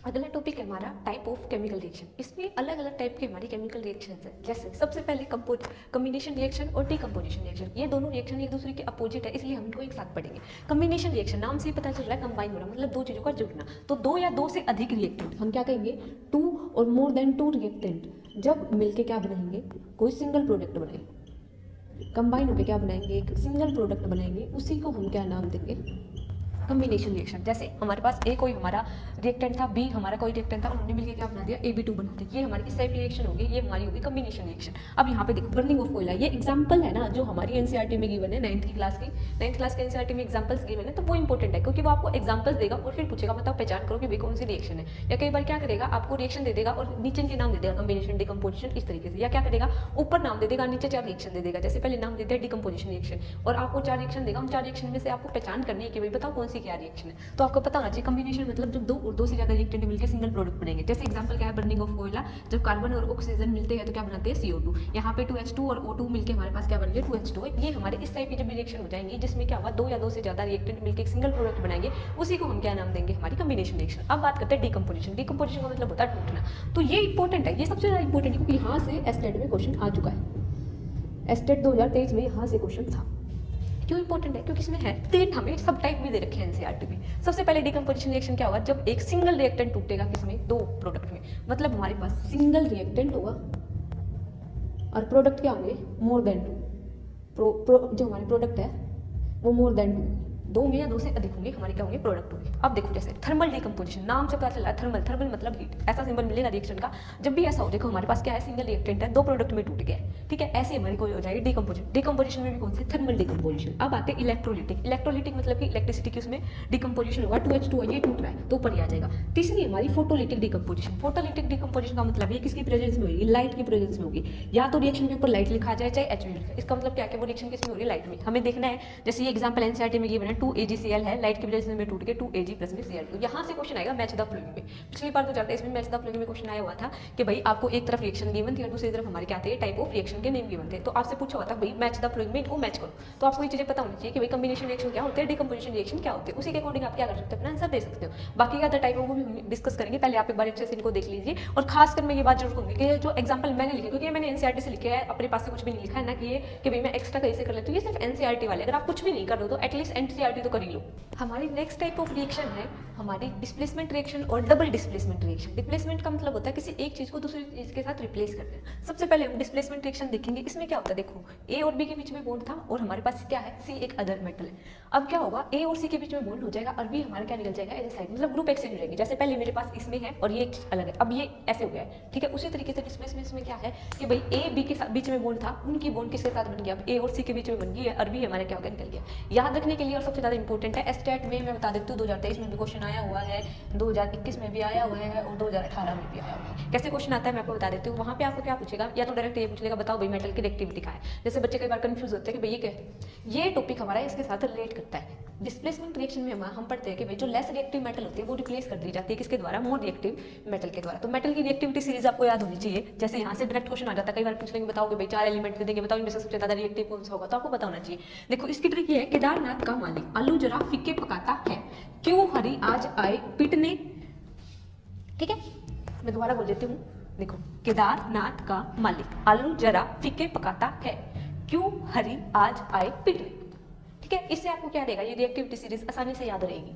अगला टॉपिक है हमारा टाइप ऑफ केमिकल रिएक्शन। इसमें अलग अलग टाइप के हमारी केमिकल रिएक्शंस हैं। जैसे सबसे पहले कम्बिनेशन रिएक्शन और डीकम्पोजिशन रिएक्शन। ये दोनों रिएक्शन एक दूसरे के अपोजिट है, इसलिए हम इनको एक साथ पढ़ेंगे। कम्बिनेशन रिएक्शन नाम से ही पता चल रहा है कंबाइन होना, मतलब दो चीज़ों का जुड़ना। तो दो या दो से अधिक रिएक्टेंट हम क्या कहेंगे, टू और मोर देन टू रिएक्टेंट जब मिलके क्या बनाएंगे, कोई सिंगल प्रोडक्ट बनाएंगे। कंबाइन होकर क्या बनाएंगे, एक सिंगल प्रोडक्ट बनाएंगे, उसी को हम क्या नाम देंगे, कम्बिनेशन रिएक्शन। जैसे हमारे पास ए कोई हमारा रिएक्टेंट था, बी हमारा कोई रिएक्टेंट था, उन्होंने मिलकर क्या बना दिया, AB2 बना दिया। ये हमारी किस टाइप की रिएक्शन होगी, ये हमारी होगी कम्बिनेशन रिएक्शन। अब यहाँ पे देखो बर्निंग ऑफ कोयला, ये एग्जांपल है ना जो हमारी एनसीईआरटी में गिवन है, 9th क्लास के एनसीईआरटी में एग्जांपल्स गिवन है। तो वो इंपॉर्टेंट है क्योंकि वो आपको एग्जांपल्स देगा और फिर पूछेगा बताओ पहचान करो कि भाई कौन सी रिएक्शन है। या कई बार क्या करेगा, आपको रिएक्शन दे देगा और नीचे के नाम दे देगा, कम्बिनेशन, डिकम्पोजिशन, इस तरीके से। या क्या करेगा, ऊपर नाम दे देगा, नीचे 4 रिएक्शन दे देगा। जैसे पहले नाम दे दिया डिकम्पोजिशन रिएक्शन और आपको 4 रिएक्शन देगा, उन 4 रिएक्शन में से आपको पहचान करनी है कि भाई बताओ कौन सी क्या रिएक्शन है। तो आपको पता होना चाहिए कम्बिनेशन मतलब जब दो से ज्यादा रिएक्टेंट मिलकर सिंगल प्रोडक्ट बनेंगे। जैसे एग्जांपल क्या है, बर्निंग ऑफ कोयला, जब कार्बन और ऑक्सीजन मिलते हैं तो क्या बनाते हैं, CO2। यहाँ पे 2H2 और O2 मिलकर हमारे पास क्या बन गया, 2H2। ये हमारे इस टाइप की जब रिएक्शन हो जाएंगी जिसमें क्या हुआ, दो या दो से ज्यादा रिएक्टेंट मिलकर एक सिंगल प्रोडक्ट बनाएंगे, उसी को हम क्या नाम देंगे, हमारी कम्बिनेशन रिएक्शन। अब बात करते हैं डिकम्पोजिशन। डिकम्पोजिशन का मतलब होता है टूटना। तो ये इंपॉर्टेंट है, ये सबसे ज्यादा इंपॉर्टेंट है क्योंकि यहाँ से एस्टेट में क्वेश्चन आ चुका है। एस्टेट 2023 में यहाँ से क्वेश्चन था। क्यों इंपॉर्टेंट है, क्योंकि इसमें है डेट, हमें सब टाइप भी दे रखे हैं एनसीईआरटी में। सबसे पहले डिकम्पोजिशन रिएक्शन क्या होगा, जब एक सिंगल रिएक्टेंट टूटेगा किसमें, दो प्रोडक्ट में। मतलब हमारे पास सिंगल रिएक्टेंट होगा और प्रोडक्ट क्या होंगे, मोर देन टू। जो हमारे प्रोडक्ट है वो मोर देन टू, दो में या दो से अधिक होंगे, हमारे क्या होंगे, प्रोडक्ट होंगे। अब देखो जैसे थर्मल डिकम्पोजिशन, नाम से पता चल रहा है थर्मल, थर्मल मतलब हीट, ऐसा सिंबल मिलेगा रिएक्शन का। जब भी ऐसा हो, देखो हमारे पास क्या है, सिंगल रिएक्टेंट है, दो प्रोडक्ट में टूट गया, ठीक है, ऐसे हमारी कोई हो जाएगी डिकम्पोजिशन। डिकम्पोजिशन में भी कौन सी, थर्मल डिकम्पोजिशन। अब आते हैं इलेक्ट्रोलिटिक। इलेक्ट्रोलिटिक मतलब कि इलेक्ट्रिसिटी की उसमें डिकम्पोजिशन होगा, 2H2 ये टूट रहा है तो ऊपर ही आ जाएगा। तीसरी हमारी फोटोलिटिक डिकम्पोजिशन। फोटोलिटिक डिकम्पोजिशन का मतलब ये किसकी प्रेजेंस में होगी, लाइट की प्रेजेंस में होगी। या तो रिएक्शन के ऊपर लाइट लिखा जाए चाहे HV लिखा है, इसका मतलब क्या है, वो रिएक्शन किसमें हो रही है, लाइट में। हमें देखना है, जैसे ये एग्जांपल एनसीईआरटी में गिवन है, 2AgCl है, लाइट की वजह से टूट के 2Ag प्लस में Cl2। यहाँ से क्वेश्चन आएगा मैच द फ्लोइंग में। पिछली बार तो जाते इसमें मैच द फ्लोइंग में क्वेश्चन आया हुआ था कि भाई आपको एक तरफ रिएक्शन गिवन थी और दूसरी तरफ हमारे क्या थे, टाइप ऑफ रिएक्शन के नेम गिवन थे। तो आपसे पूछा हुआ था भाई मैच द फ्लोइंग में इनको मैच करो। तो आपको ये चीजें पता होनी चाहिए कि भाई कम्बिनेशन रिएक्शन क्या होते हैं, डिकम्पोजिशन रिएक्शन क्या होते हैं, उसी के अकॉर्डिंग आप क्या कर सकते हो, अपना आंसर दे सकते हो। बाकी का टाइप को भी हम डिस्कस करेंगे, पहले आप एक बार अच्छे से इनको देख लीजिए। और खासकर मैं ये बात जरूर कहूंगी कि जो एग्जाम्पल मैंने लिखे, क्योंकि मैंने एनसीईआरटी से लिखे है, अपने पास से कुछ भी नहीं लिखा है ना कि भाई मैं एक्स्ट्रा कैसे कर लेती हूँ, ये सिर्फ एनसीईआरटी वाले। अगर आप कुछ भी नहीं कर रहे हो तो एटलीस्ट एनसीईआरटी तो कर ही लो। हमारी नेक्स्ट टाइप ऑफ रिएक्शन है हमारी डिस्प्लेसमेंट रिएक्शन और डबल डिस्प्लेसमेंट रिएक्शन। डिस्प्लेसमेंट का मतलब होता है किसी एक चीज को दूसरी चीज के साथ रिप्लेस कर देना। सबसे पहले हम डिस्प्लेसमेंट रिएक्शन देखेंगे। इसमें क्या होता है, देखो ए और बी के बीच में बॉन्ड था और हमारे पास क्या है, सी एक अदर मेटल है। अब क्या होगा, ए और सी के बीच में बॉन्ड हो जाएगा और बी हमारा क्या निकल जाएगा, एज साइड, मतलब ग्रुप एक्सचेंज हो जाएगी। जैसे पहले मेरे पास इसमें है और ये अलग है, अब ये ऐसे हो गया है, ठीक है। उसी तरीके से डिस्प्लेसमेंट में क्या है कि भाई ए बी के साथ बीच में बॉन्ड था, उनकी बॉन्ड किसके साथ बन गया, अब ए और सी के बीच में बन गई है और बी हमारा क्या हो गया, निकल गया। याद रखने के लिए और सबसे ज्यादा इंपॉर्टेंट है, एस्टेट में मैं बता देती हूँ 2023 में भी क्वेश्चन आया हुआ है, 2021 में भी आया हुआ है और 2018 में भी आया हुआ है। कैसे क्वेश्चन आता है मैं आपको बता देती हूँ। वहाँ पे आपको क्या पूछेगा, या तो डायरेक्ट ये पूछ लेगा बताओ भाई मेटल की रिएक्टिविटी क्या है। जैसे बच्चे कई बार कंफ्यूज होते हैं कि भाई ये क्या है, ये टॉपिक हमारा इसके साथ रिलेट करता है। डिस्प्लेसमेंट रिएक्शन में हम पढ़ते हैं कि भाई जो लेस रिएक्टिव मेटल होती है वो रिप्लेस कर दी जाती है किसके द्वारा, मोर रिएक्टिव मेटल के द्वारा। तो मेटल की रिएक्टिविटी सीरीज आपको याद होनी चाहिए। जैसे यहाँ से डायरेक्ट क्वेश्चन आ जाता है, कई बार पूछ लेंगे बताओगे भाई 4 एलिमेंट दे देंगे, बताओ इनमें से सबसे ज्यादा रिएक्टिव कौन सा होगा, तो आपको पता होना चाहिए। देखो इसकी ट्रिक ये है, केदारनाथ का मालिक आलू जरा फीके पकाता है, क्यों हरि आज आए पीटने, ठीक है। मैं दोबारा बोल देती हूँ, देखो केदारनाथ का मालिक आलू जरा फीके पकाता है, क्यों हरि आज आए पीटने, ठीक है। इससे आपको क्या रहेगा, ये रिएक्टिविटी सीरीज आसानी से याद रहेगी।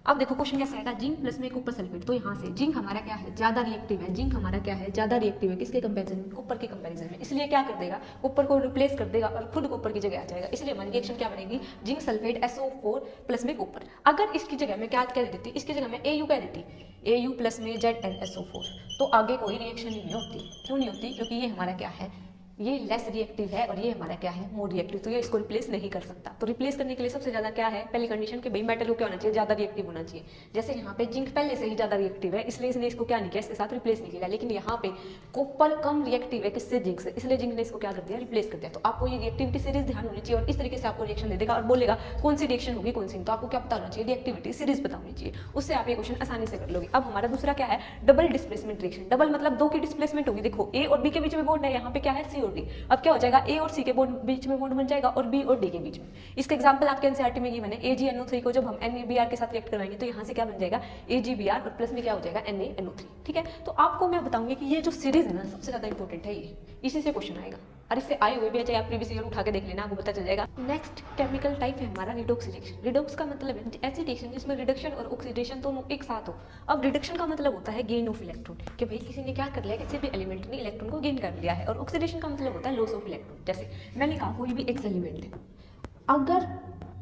अब देखो क्वेश्चन कैसे आएगा, जिंक प्लस में कॉपर सल्फेट। तो यहाँ से जिंक हमारा क्या है, ज्यादा रिएक्टिव है, जिंक हमारा क्या है, ज्यादा रिएक्टिव है, किसके कंपैरिजन में, कॉपर के कंपैरिजन में। इसलिए क्या कर देगा, कॉपर को रिप्लेस कर देगा और खुद कॉपर की जगह आ जाएगा। इसलिए हमारी रिएक्शन क्या बनेगी, जिंक सल्फेट SO4 प्लस में कॉपर। अगर इसकी जगह मैं क्या कह देती, इसकी जगह मैं AU कह देती, AU प्लस में ZnSO4, तो आगे कोई रिएक्शन नहीं होती। क्यों नहीं होती, क्योंकि ये हमारा क्या है, ये लेस रिएक्टिव है और ये हमारा क्या है, मोर रिएक्टिव। तो ये इसको रिप्लेस नहीं कर सकता। तो रिप्लेस करने के लिए सबसे ज्यादा क्या है, पहली कंडीशन कि भाई मेटल को क्या होना चाहिए, ज्यादा रिएक्टिव होना चाहिए। जैसे यहाँ पे जिंक पहले से ही ज्यादा रिएक्टिव है, इसलिए इसने इसको क्या नहीं किया, इसके साथ रिप्लेस नहीं किया। लेकिन यहाँ पे कॉपर कम रिएक्टिव है किससे, जिंक से, इसलिए जिंक ने इसको क्या कर दिया, रिप्लेस कर दिया। तो आपको ये रिएक्टिविटी सीरीज ध्यान होनी चाहिए और इस तरीके से आपको रिएक्शन दे देगा और बोलेगा कौन सी रिएक्शन होगी कौन सी। तो आपको क्या पता होना चाहिए, रिएक्टिविटी सीरीज पता होनी चाहिए, उससे आप ये क्वेश्चन आसानी से कर लोगे। अब हमारा दूसरा क्या है, डबल डिस्प्लेसमेंट रिएक्शन। डबल मतलब दो की डिस्प्लेसमेंट होगी। देखो ए और बी के बीच में बॉन्ड है, यहाँ पे क्या है, CO2 और डी। अब क्या हो जाएगा, ए और सी के बॉन्ड बीच में बॉन्ड बन जाएगा और बी और डी के बीच में। इसका एग्जांपल आपके एनसीईआरटी में गिवन है, AgNO3 को जब हम NaBr के साथ रिएक्ट करवाएंगे तो यहाँ से क्या बन जाएगा AgBr और प्लस में क्या हो जाएगा NaNO3। ठीक है, तो आपको मैं बताऊंगी कि ये जो सीरीज है ना सबसे ज्यादा इंपॉर्टेंट है, ये इसी से क्वेश्चन आएगा और इससे आए हुए भी चाहे आप प्रीवियस ईयर उठा के देख लेना, आपको पता चल जाएगा। नेक्स्ट केमिकल टाइप है हमारा रिडॉक्स रिएक्शन। रिडॉक्स का मतलब है ऐसी रिएक्शन जिसमें रिडक्शन और ऑक्सीडेशन दोनों एक साथ हो। अब रिडक्शन का मतलब होता है गेन ऑफ इलेक्ट्रॉन, कि भाई किसी ने क्या कर लिया, किसी भी एलिमेंट ने इलेक्ट्रॉन को गेन कर लिया है। और ऑक्सीडेशन का मतलब होता है लॉस ऑफ इलेक्ट्रॉन। जैसे मैंने कहा कोई भी एक एलिमेंट है, अगर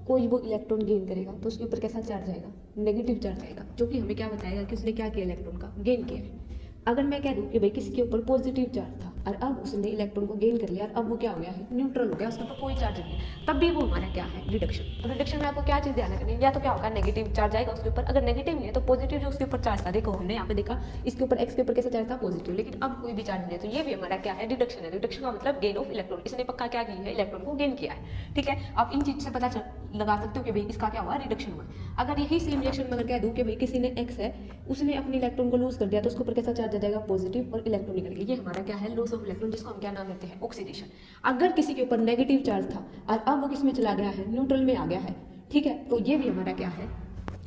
कोई वो इलेक्ट्रॉन गेन करेगा तो उसके ऊपर कैसा चार्ज आएगा, नेगेटिव चार्ज आएगा, जो कि हमें क्या बताएगा कि उसने क्या किया, इलेक्ट्रॉन का गेन किया है। अगर मैं कह दूं कि भाई किसी के ऊपर पॉजिटिव चार्ज था और अब उसने इलेक्ट्रॉन को गेन कर लिया और अब वो क्या हो गया है, न्यूट्रल हो गया, उसके ऊपर कोई चार्ज नहीं है, तब भी वो हमारा क्या है, रिडक्शन। तो रिडक्शन में आपको क्या चीज़ ध्यान रखनी है, या तो क्या होगा नेगेटिव चार्ज आएगा उसके ऊपर, अगर नेगेटिव नहीं है तो पॉजिटिव जो उसके ऊपर चार्ज था, देखो हमने यहाँ पे देखा इसके ऊपर एक्स के ऊपर कैसा चार्ज था, पॉजिटिव, लेकिन अब कोई भी चार्ज नहीं है, तो ये भी हमारा क्या है, रिडक्शन है। रिडक्शन का मतलब गेन ऑफ इलेक्ट्रॉन, इसने पक्का क्या किया है, इलेक्ट्रॉन को गेन किया है। ठीक है, आप इन चीज से पता लगा सकते हो कि भाई इसका क्या हुआ, रिडक्शन हुआ। अगर यही सेम रिएक्शन में अगर कह दूं कि भाई किसी ने एक्स है, उसने अपने इलेक्ट्रॉन को लूज कर दिया तो उसके ऊपर कैसा चार्ज आ जाएगा, पॉजिटिव, और इलेक्ट्रॉन निकल गया, ये हमारा क्या है, लॉस ऑफ इलेक्ट्रॉन, जिसको हम क्या नाम देते हैं, ऑक्सीडेशन। अगर किसी के ऊपर नेगेटिव चार्ज था और अब वो किस में चला गया है, न्यूट्रल में आ गया है, ठीक है, तो ये भी हमारा क्या है,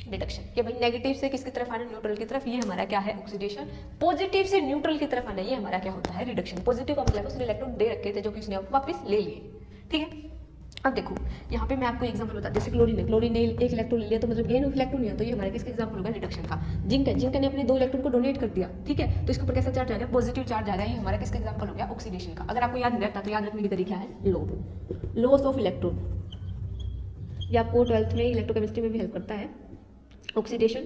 रिडक्शन। कि भाई नेगेटिव से किसकी तरफ आना, न्यूट्रल की तरफ, ये हमारा क्या है, ऑक्सीडेशन। पॉजिटिव से न्यूट्रल की तरफ आना, ये हमारा क्या होता है, रिडक्शन। पॉजिटिव का मतलब उसने इलेक्ट्रॉन दे रखे थे जो कि उसने वापस ले लिए। ठीक है, अब देखो यहाँ पे मैं आपको एग्जांपल बता, जैसे क्लोरीन है, क्लोरीन ने एक इलेक्ट्रॉन ले लिया तो मतलब गेन ऑफ इलेक्ट्रॉन है, तो ये हमारे किसका एग्जांपल होगा, रिडक्शन का। जिंक है, जिंक ने अपने 2 इलेक्ट्रॉन को डोनेट कर दिया, ठीक है, तो इसके ऊपर कैसा चार्ज आ गया, पॉजिटिव चार्ज आ गया, ये हमारा किसका एग्जांपल हो गया, ऑक्सीडेशन का। अगर आपको याद नहीं रहता तो याद रखने की तरीका है लॉस ऑफ इलेक्ट्रॉन, ये आपको 12th में इलेक्ट्रोकेमिस्ट्री में भी हेल्प करता है। ऑक्सीडेशन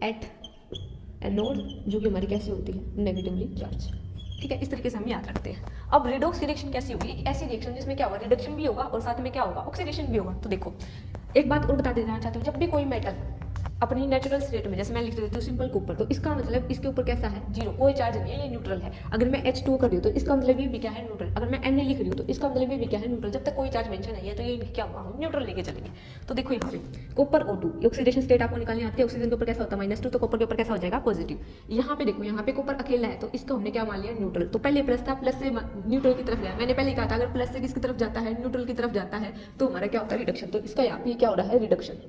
एट एनोड, जो कि हमारी कैसे होती है, नेगेटिवली चार्ज। ठीक है, इस तरीके से हम याद रखते हैं। अब रिडॉक्स रिएक्शन कैसी होगी, एक ऐसी रिएक्शन जिसमें क्या होगा, रिडक्शन भी होगा और साथ में क्या होगा, ऑक्सीडेशन भी होगा। तो देखो एक बात और बता देना चाहती हूँ, जब भी कोई मेटल अपनी नेचुरल स्टेट में, जैसे मैं लिख देती हूँ सिंपल कॉपर, तो इसका मतलब इसके ऊपर कैसा है, जीरो, कोई चार्ज नहीं है, ये न्यूट्रल है। अगर मैं H2 कर रही हूँ तो इसका मतलब ये भी क्या है, न्यूट्रल। अगर मैं Na लिख रही हूँ तो इसका मतलब ये भी क्या है, न्यूट्रल। जब तक कोई चार्ज मेंशन नहीं है तो ये क्या होगा, हम न्यूट्रल लेके चलेंगे। तो देखो यहाँ पे कॉपर O2, ऑक्सीडेशन स्टेट आपको निकालनी आती है, ऑक्सीजन के ऊपर कैसा होता है -2, तो कॉपर के ऊपर कैसा हो जाएगा, पॉजिटिव। यहाँ पे देखो, यहाँ पे कॉपर अकेला है तो इसको हमने क्या मान लिया, न्यूट्रल। तो पहले प्लस था, प्लस से न्यूट्रल की तरफ गया। मैंने पहले कहा था अगर प्लस से किसकी तरफ जाता है, न्यूट्रल की तरफ जाता है, तो हमारा क्या होता है, रिडक्शन। तो इसका यहाँ पे क्या हो रहा है, रिडक्शन।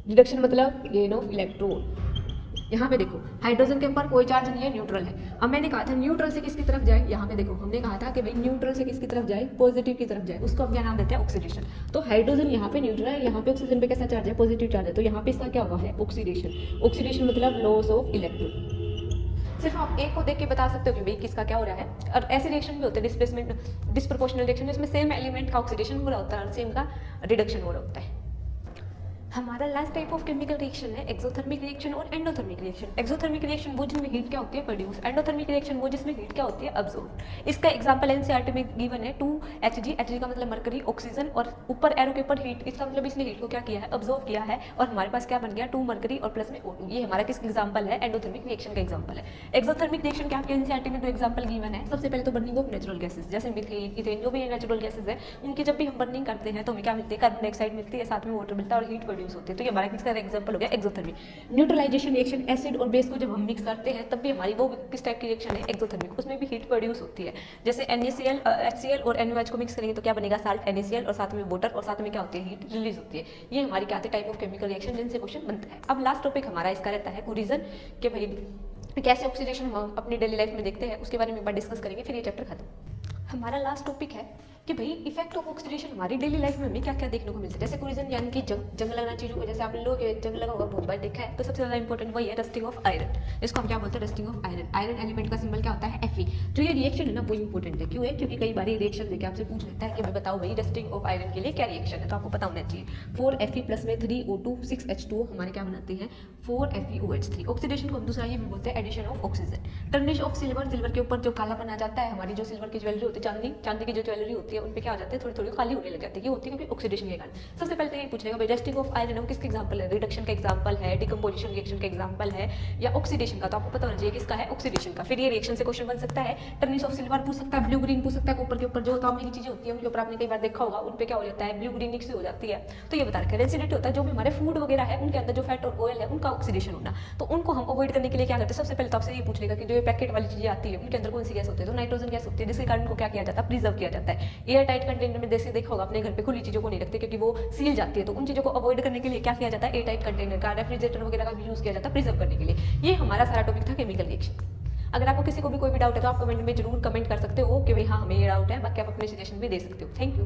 रिडक्शन मतलब गेन ऑफ इलेक्ट्रॉन। यहाँ पे देखो हाइड्रोजन के ऊपर कोई चार्ज नहीं है, न्यूट्रल है। अब मैंने कहा था न्यूट्रल से किसकी तरफ जाए, यहाँ पे देखो हमने कहा था कि भाई न्यूट्रल से किसकी तरफ जाए, पॉजिटिव की तरफ जाए, उसको हम क्या नाम देते हैं, ऑक्सीडेशन। तो हाइड्रोजन यहाँ पे न्यूट्रल है, यहाँ पे ऑक्सीजन पे कैसा चार्ज है, पॉजिटिव चार्ज है, तो यहाँ पे इसका क्या हुआ है, ऑक्सीडेशन। ऑक्सीडेशन मतलब लॉस ऑफ इलेक्ट्रॉन। सिर्फ आप एक को देख के बता सकते हो कि भाई किसका क्या हो रहा है। और ऐसे रिएक्शन भी होते हैं डिस्प्लेसमेंट डिस्प्रोपोर्शनल रिएक्शन, जिसमें सेम एलिमेंट का ऑक्सीडेशन हो रहा होता है और सेम का रिडक्शन हो रहा होता है। हमारा last type of chemical reaction है एक्सोथर्मिक रिएक्शन और एंडोथर्मिक रिएक्शन। एक्सोथर्मिक रिएक्शन वो जिसमें हीट क्या होती है, प्रोड्यूस। एंडोथर्मिक रिएक्शन वो जिसमें हीट क्या होती है, अब्सॉर्ब। इसका एग्जांपल एनसीईआरटी में गिवन है 2Hg, Hg का मतलब मरकरी, ऑक्सीजन और ऊपर एरो के ऊपर हीट, इसका मतलब इसने हीट को क्या किया है, अब्सॉर्ब किया है और हमारे पास क्या बन गया, 2 मरकरी और प्लस में O2। ये हमारा किस एग्जांपल है, एंडोथर्मिक रिएक्शन का एग्जांपल है। एक्सोथर्मिक रिएक्शन के आपके एनसीईआरटी में 2 एग्जांपल गिवन है। सबसे पहले तो बर्निंग ऑफ नेचुरल गैसेस, जैसे मीथेन, इथेन, जो भी नेचुरल गैसेस है उनकी जब भी हम बर्निंग करते हैं तो हमें क्या मिलती है, कार्बन डाइऑक्साइड मिलती है, साथ में वाटर मिलता है और हीट प्रोड्यूस होती है। तो ये हमारा इसका एग्जांपल हो गया एक्सोथर्मिक। न्यूट्रलाइजेशन रिएक्शन, एसिड और बेस को जब हम मिक्स करते हैं तब भी हमारी वो किस टाइप की रिएक्शन है, एक्सोथर्मिक। उसमें भी हीट प्रोड्यूस होती है। जैसे NaCl HCl और NaOH को मिक्स करेंगे तो क्या बनेगा, साल्ट NaCl और साथ में वाटर और साथ में क्या होती है, हीट रिलीज होती है। ये हमारी क्या टाइप ऑफ केमिकल रिएक्शन जिनसे क्वेश्चन बनता है। अब लास्ट टॉपिक हमारा इसका रहता है कोरिजन, कि भाई कैसे ऑक्सीडेशन हम अपनी डेली लाइफ में देखते हैं, उसके बारे में एक बार डिस्कस करेंगे, फिर ये चैप्टर खत्म। हमारा लास्ट टॉपिक है कि भाई इफेक्ट ऑफ ऑक्सीडेशन हमारी डेली लाइफ में हमें क्या क्या देखने को मिलता है। जैसे कोरिजन यानी कि जंग लगना चीज़ों को, जैसे आपने लोगों के जंग लगा होगा बहुत बार देखा है, तो सबसे ज़्यादा इंपॉर्टेंट वही है रस्टिंग ऑफ आयरन। इसको हम क्या बोलते हैं, rusting of iron. Iron element का सिंबल क्या होता है, Fe। जो ये रिएक्शन है ना वो इंपॉर्टेंट है, क्यों है, क्योंकि कई बार ये रिएक्शन देके आपसे पूछ लेता है कि मैं बताओ भाई रस्टिंग ऑफ आयरन के लिए क्या रिएक्शन है, तो आपको पता होना चाहिए। 4Fe प्लस में 3O2 6H2 हमारे क्या बनाते हैं, 4FeOH3। ऑक्सीडेशन को हम दूसरा ये भी बोलते हैं addition of oxygen. Tarnish of silver, silver के ऊपर जो काला बना जाता है, हमारी जो सिल्वर की ज्वेलरी होती है, चांदी की जो ज्वेलरी होती होती है उन पे क्या हो जाते हैं, थोड़ी थोड़ी काली होने लग जाती है। ये होती है क्योंकि ऑक्सीडेशन के कारण। सबसे पहले तो ये पूछेगा भाई रेस्टिंग ऑफ आयरन है किसका एग्जाम्पल है, रिडक्शन का एग्जाम्पल है, डिकम्पोजिशन रिएक्शन का एग्जाम्पल है, या ऑक्सीडेशन का। तो आपको पता होना चाहिए किसका है, ऑक्सीडेशन का। फिर ये रिएक्शन से क्वेश्चन बन सकता है, टर्निस ऑफ सिल्वर पूछ सकता है, ब्लू ग्रीन पूछ सकता है, कॉपर के ऊपर जो तांबे की चीजें होती है उनके ऊपर आपने कई बार देखा होगा, उन पे क्या हो जाता है, ब्लू ग्रीन मिक्स हो जाती है। तो ये बता रखा है रेसिडिटी होता है जो भी हमारे फूड वगैरह है उनके अंदर जो फैट और ऑयल है उनका ऑक्सीडेशन होना। तो उनको हम अवॉइड करने के लिए क्या करते हैं, सबसे पहले तो आपसे ये पूछ लेगा कि जो ये पैकेट वाली चीजें आती है उनके अंदर कौन सी गैस होती है, तो नाइट्रोजन गैस होती है, जिसके कारण उनको क्या किया जाता है, प्रिजर्व किया जाता है। एयर टाइट कंटेनर में जैसे देखा होगा अपने घर पे खुली चीजों को नहीं रखते क्योंकि वो सील जाती है। तो उन चीजों को अवॉइड करने के लिए क्या किया जाता है, एयर टाइट कंटेनर का, रेफ्रिजरेटर वगैरह का भी यूज किया जाता है प्रिजर्व करने के लिए। ये हमारा सारा टॉपिक था केमिकल रिएक्शन। अगर आपको किसी को भी कोई भी डाउट है तो आप कमेंट में जरूर कमेंट कर सकते हो कि भाई हाँ हमें ये डाउट है, बाकी आप अपने सजेशन भी दे सकते हो। Thank you.